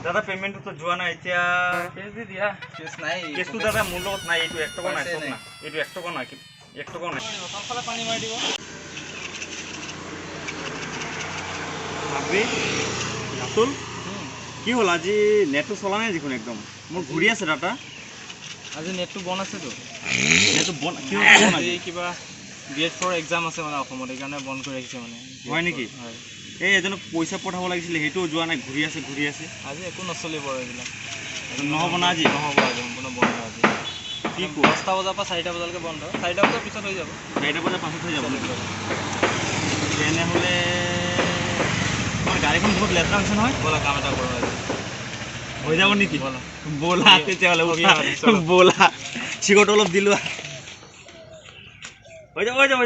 দাদা পেমেন্ট তো যোৱা নাই এতিয়া কেছ দি দিয়া কেছ নাই কেছটো দাদা মোৰ লগত নাই এইটো 1 টকা নাই না এইটো 1 টকা নাই 1 টকা নাই সকালে পানী মাৰি দিব আবে ৰাতুল কি হল আজি নেটটো চলা নাই দেখোন একদম মোৰ ঘূৰি আছে ডাটা আজি নেটটো বন আছে তো নেটটো বন কি হ'ল আজি কিবা গ্ৰেড 4 এক্সাম আছে মানে অসমত এই কাৰণে বন্ধ কৰি ৰাখিছে মানে হয় নেকি হয় এই এজনক পইচা পঠাব লাগিছিল হেটো যোৱা নাই ঘূৰি আছে আজি একো নচলিব এইবিলাক নহব না আজি নহব আজি সম্পূৰ্ণ বন্ধ আজি কি 10টা বজাৰ পৰা 4টা বজালৈকে বন্ধ 4টা বজাৰ পিছত হৈ যাব 4টা বজাৰ পাছত হৈ যাব তেনেহলে আমাৰ গাড়ীখন বহুত লেতেৰা হৈছে নহয় বলা কাম এটা কৰো আজি হৈ যাব নেকি বলা বলা তেতিয়াহলে বলা চিগট অলপ দিলো হৈ যাব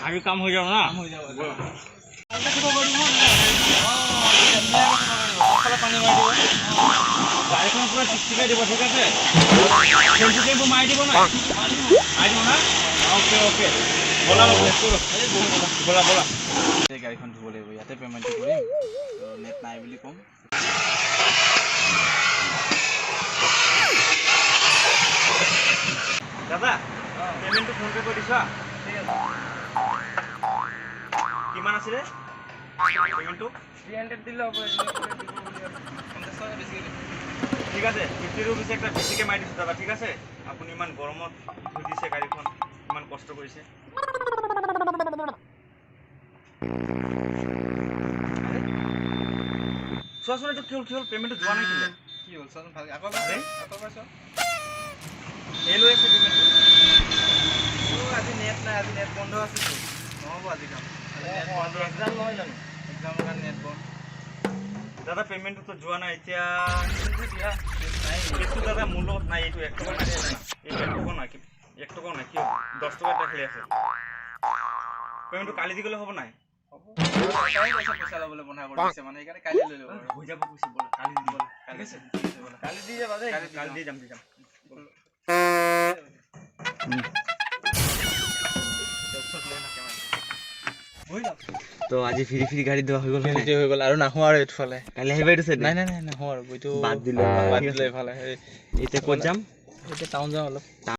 আগে কাম হৈ যাব না হৈ যাব পানী মাৰি দিব গাড়ীখন পুৰা চিষ্টিকাই দিব ঠিক আছে চেম্পু মাৰি দিব না ওকে বলা বলা এই গাড়ীখন ধুব লাগিব ইয়াতে পেমেন্ট কৰিম নেট নাই বুলি কম দাদা পেমেন্টটো ফোন পে কৰি দিছা ঠিক আছে কিমান আছিল পেমেন্টটো 300 দিলে হ'ব 50 টাকা বেছি ঠিক আছে 50 रुपीस একটা বেছিকে মাৰি দিছো দাদা ঠিক আছে আপুনি ইমান গৰমত ধুই দিছে গাড়ীখন ইমান কষ্ট কৰিছে সোৱাচোন কি হ'ল পেমেন্টটো যোৱা নাই কি হ'ল চোন ভাল আকৌ পাইছ এই লৈ আছে পেমেন্টটো আজি নেট নাই আজি নেট বন্ধ আছে তো নহব আজি কাম আজি এক্সাম নহয় জানো এক্সামৰ কাৰণে নেট বন্ধ দাদা পেমেন্টটো তো যোৱা নাই এতিয়া দিয়া নাই কেছটো দাদা মোৰ লগত নাই এইটো 1 টকা নাই এইটো 1 টকা নাই 1 টকা নাই কি 10 টকা দেখালি আছে পেমেন্টটো কালি দি গলে হ'ব নাই পইচা লবলৈ বন্ধা কৰি দিছে মানে এইকাৰণে কালি লৈ ল'ব হৈ যাব কৈছে বল কালি দি বল ঠিক আছে কালি দি যাবা দেই কালি দি যাম তো আজি ফ্রি গাড়ি দেওয়া হৈ গল হৈ গল আৰু নাহো আৰু এটফালে কালি আহিবা এইটো সাইড নাই নাহো আৰু বইটো বাদ দিলে এফালে এতিয়া ক'ত যাম এতিয়া টাউন যাম অলপ